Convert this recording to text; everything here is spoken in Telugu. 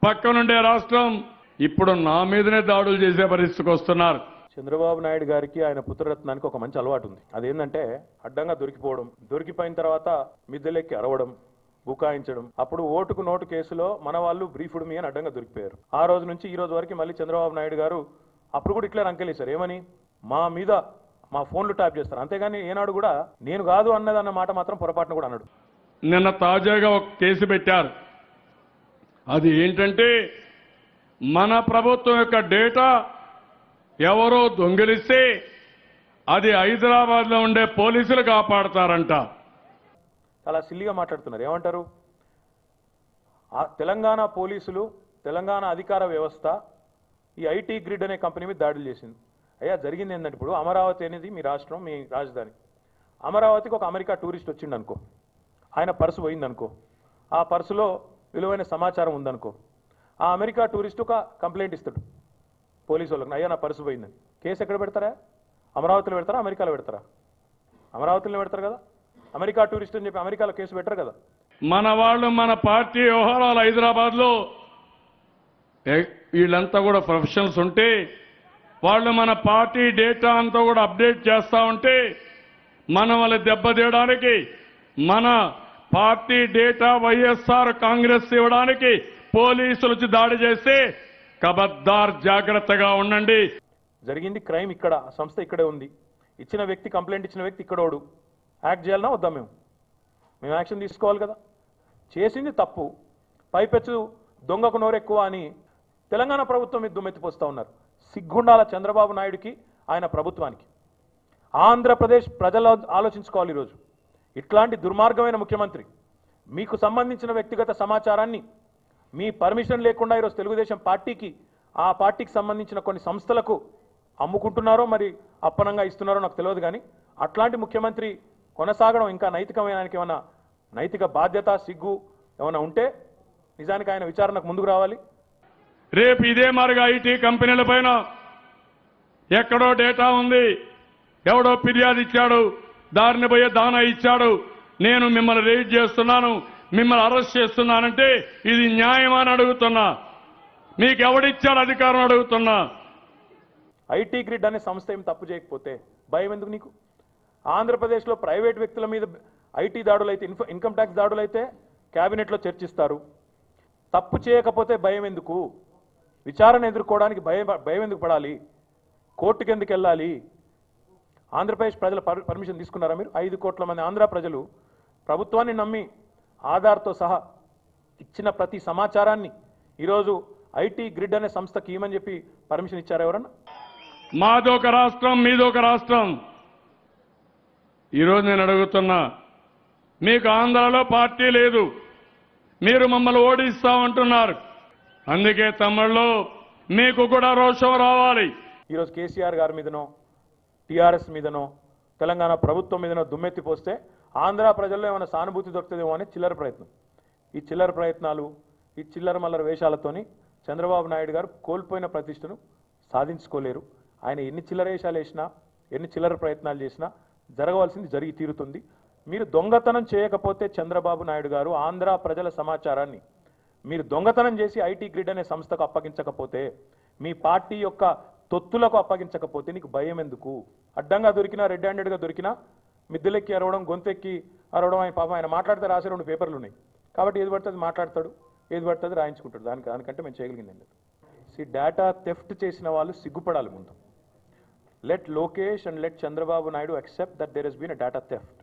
పక్కనుండే రాష్ట్రం ఇప్పుడు నా మీదనే దాడులు చేసే పరిస్థితికి వస్తున్నారు. చంద్రబాబు నాయుడు గారికి ఆయన పుత్రరత్నానికి ఒక మంచి అలవాటు ఉంది. అదేంటంటే అడ్డంగా దొరికిపోవడం, దొరికిపోయిన తర్వాత మిద్దెలెక్కి అరవడం, బుకాయించడం. అప్పుడు ఓటుకు నోటు కేసులో మన వాళ్ళు బ్రీఫ్డ్ మీ అని అడ్డంగా దొరికిపోయారు. ఆ రోజు నుంచి ఈ రోజు వరకు మళ్ళీ చంద్రబాబు నాయుడు గారు అప్పుడు కూడా ఇట్లా రంకెలేశారు. ఏమని? మా మీద మా ఫోన్లు ట్యాప్ చేస్తారు. అంతేగాని ఏనాడు కూడా నేను కాదు అన్నదన్న మాట మాత్రం పొరపాటున కూడా అన్నాడు. నిన్న తాజాగా ఒక కేసు పెట్టారు. అది ఏంటంటే మన ప్రభుత్వం యొక్క డేటా ఎవరో దొంగిలిస్తే అది హైదరాబాద్లో ఉండే పోలీసులు కాపాడతారంట. చాలా సిల్లిగా మాట్లాడుతున్నారు. ఏమంటారు? తెలంగాణ పోలీసులు, తెలంగాణ అధికార వ్యవస్థ ఈ ఐటీ గ్రిడ్ అనే కంపెనీ మీద దాడులు చేసింది. అయ్యా, జరిగింది ఏంటంటే ఇప్పుడు అమరావతి అనేది మీ రాష్ట్రం, మీ రాజధాని. అమరావతికి ఒక అమెరికా టూరిస్ట్ వచ్చిండు అనుకో, ఆయన పర్సు పోయిందనుకో, ఆ పర్సులో విలువైన సమాచారం ఉందనుకో, ఆ అమెరికా టూరిస్ట్ ఒక కంప్లైంట్ ఇస్తాడు పోలీసు వాళ్ళకి, అయ్యా నా పర్సు పోయిందని. కేసు ఎక్కడ పెడతారా? అమరావతిలో పెడతారా, అమెరికాలో పెడతారా? అమరావతిలో పెడతారు కదా. అమెరికా టూరిస్ట్ అని చెప్పి అమెరికాలో కేసు పెట్టరు కదా. మన వాళ్ళు మన పార్టీ వ్యవహారాలు హైదరాబాద్లో వీళ్ళంతా కూడా ప్రొఫెషనల్స్ ఉంటే వాళ్ళు మన పార్టీ డేటా అంతా కూడా అప్డేట్ చేస్తూ ఉంటే మనం వాళ్ళ దెబ్బతీయడానికి, మన పార్టీ డేటా వైఎస్ఆర్ కాంగ్రెస్ ఇవ్వడానికి పోలీసులు వచ్చి దాడి చేస్తే ఖబర్దార్ జాగ్రత్తగా ఉండండి. జరిగింది క్రైమ్ ఇక్కడ, సంస్థ ఇక్కడే ఉంది. ఇచ్చిన వ్యక్తి, కంప్లైంట్ ఇచ్చిన వ్యక్తి ఇక్కడోడు. యాక్ట్ చేయాలన్నా వద్దా? మేము యాక్షన్ తీసుకోవాలి కదా. చేసింది తప్పు, పైపెచ్చు దొంగకు నోరెక్కువ అని తెలంగాణ ప్రభుత్వం మీద దుమ్మెత్తిపోస్తూ ఉన్నారు. సిగ్గుండాల చంద్రబాబు నాయుడికి, ఆయన ప్రభుత్వానికి. ఆంధ్రప్రదేశ్ ప్రజలు ఆలోచించుకోవాలి ఈరోజు. ఇట్లాంటి దుర్మార్గమైన ముఖ్యమంత్రి మీకు సంబంధించిన వ్యక్తిగత సమాచారాన్ని మీ పర్మిషన్ లేకుండా ఈరోజు తెలుగుదేశం పార్టీకి, ఆ పార్టీకి సంబంధించిన కొన్ని సంస్థలకు అమ్ముకుంటున్నారో మరి అప్పనంగా ఇస్తున్నారో నాకు తెలియదు. కానీ అట్లాంటి ముఖ్యమంత్రి కొనసాగడం ఇంకా నైతికమైన, ఆయనకి ఏమైనా నైతిక బాధ్యత, సిగ్గు ఏమైనా ఉంటే నిజానికి ఆయన విచారణకు ముందుకు రావాలి. రేపు ఇదే మరుగా ఐటీ కంపెనీల పైన ఎక్కడో డేటా ఉంది, ఎవడో ఫిర్యాదు ఇచ్చాడు, దారిని పోయే దానా ఇచ్చాడు, నేను మిమ్మల్ని రేడ్ చేస్తున్నాను, మిమ్మల్ని అరెస్ట్ చేస్తున్నానంటే ఇది న్యాయమని అడుగుతున్నా. మీకు ఎవడిచ్చాడు అధికారం అడుగుతున్నా. ఐటీ గ్రిడ్ అనే సంస్థ ఏం తప్పు చేయకపోతే భయం ఎందుకు నీకు? ఆంధ్రప్రదేశ్లో ప్రైవేట్ వ్యక్తుల మీద ఐటీ దాడులు అయితే, ఇన్కమ్ ట్యాక్స్ దాడులు అయితే క్యాబినెట్లో చర్చిస్తారు. తప్పు చేయకపోతే భయం ఎందుకు? విచారణ ఎదుర్కోవడానికి భయం ఎందుకు పడాలి? కోర్టుకి ఎందుకు వెళ్ళాలి? ఆంధ్రప్రదేశ్ ప్రజల పర్మిషన్ తీసుకున్నారా మీరు? 5 కోట్ల మంది ఆంధ్ర ప్రజలు ప్రభుత్వాన్ని నమ్మి ఆధార్తో సహా ఇచ్చిన ప్రతి సమాచారాన్ని ఈరోజు ఐటీ గ్రిడ్ అనే సంస్థకి ఇవ్వమని చెప్పి పర్మిషన్ ఇచ్చారా ఎవరన్నా? మాదొక రాష్ట్రం, మీదొక రాష్ట్రం. ఈరోజు నేను అడుగుతున్నా, మీకు ఆంధ్రాలో పార్టీ లేదు, మీరు మమ్మల్ని ఓడిస్తామంటున్నారు. అందుకే తమ్ముళ్ళు మీకు కూడా రోషం రావాలి. ఈరోజు కేసీఆర్ గారి మీదనో, టీఆర్ఎస్ మీదనో, తెలంగాణ ప్రభుత్వం మీదనో దుమ్మెత్తిపోస్తే ఆంధ్ర ప్రజల్లో ఏమైనా సానుభూతి దొరుకుతుందేమో అనే చిల్లర ప్రయత్నం. ఈ చిల్లర ప్రయత్నాలు, ఈ చిల్లర మల్లర వేషాలతోని చంద్రబాబు నాయుడు గారు కోల్పోయిన ప్రతిష్టను సాధించుకోలేరు. ఆయన ఎన్ని చిల్లర వేషాలు వేసినా, ఎన్ని చిల్లర ప్రయత్నాలు చేసినా జరగవలసింది జరిగి తీరుతుంది. మీరు దొంగతనం చేయకపోతే చంద్రబాబు నాయుడు గారు ఆంధ్ర ప్రజల సమాచారాన్ని మీరు దొంగతనం చేసి ఐటీ గ్రిడ్ అనే సంస్థకు అప్పగించకపోతే, మీ పార్టీ యొక్క తొత్తులకు అప్పగించకపోతే నీకు భయం ఎందుకు? అడ్డంగా దొరికినా, రెడ్ హ్యాండెడ్గా దొరికినా మిద్దెలెక్కి అరవడం, గొంతెక్కి అరవడం, ఆయన పాపం ఆయన మాట్లాడితే రాసే 2 పేపర్లు ఉన్నాయి. కాబట్టి ఏది పడుతుంది మాట్లాడతాడు, ఏది పడుతుంది రాయించుకుంటాడు. దానికంటే మేము చేయగలిగిందండి. డేటా థెఫ్ట్ చేసిన వాళ్ళు సిగ్గుపడాలి ముందు. Let Lokesh and let Chandrababu Naidu accept that there has been a data theft.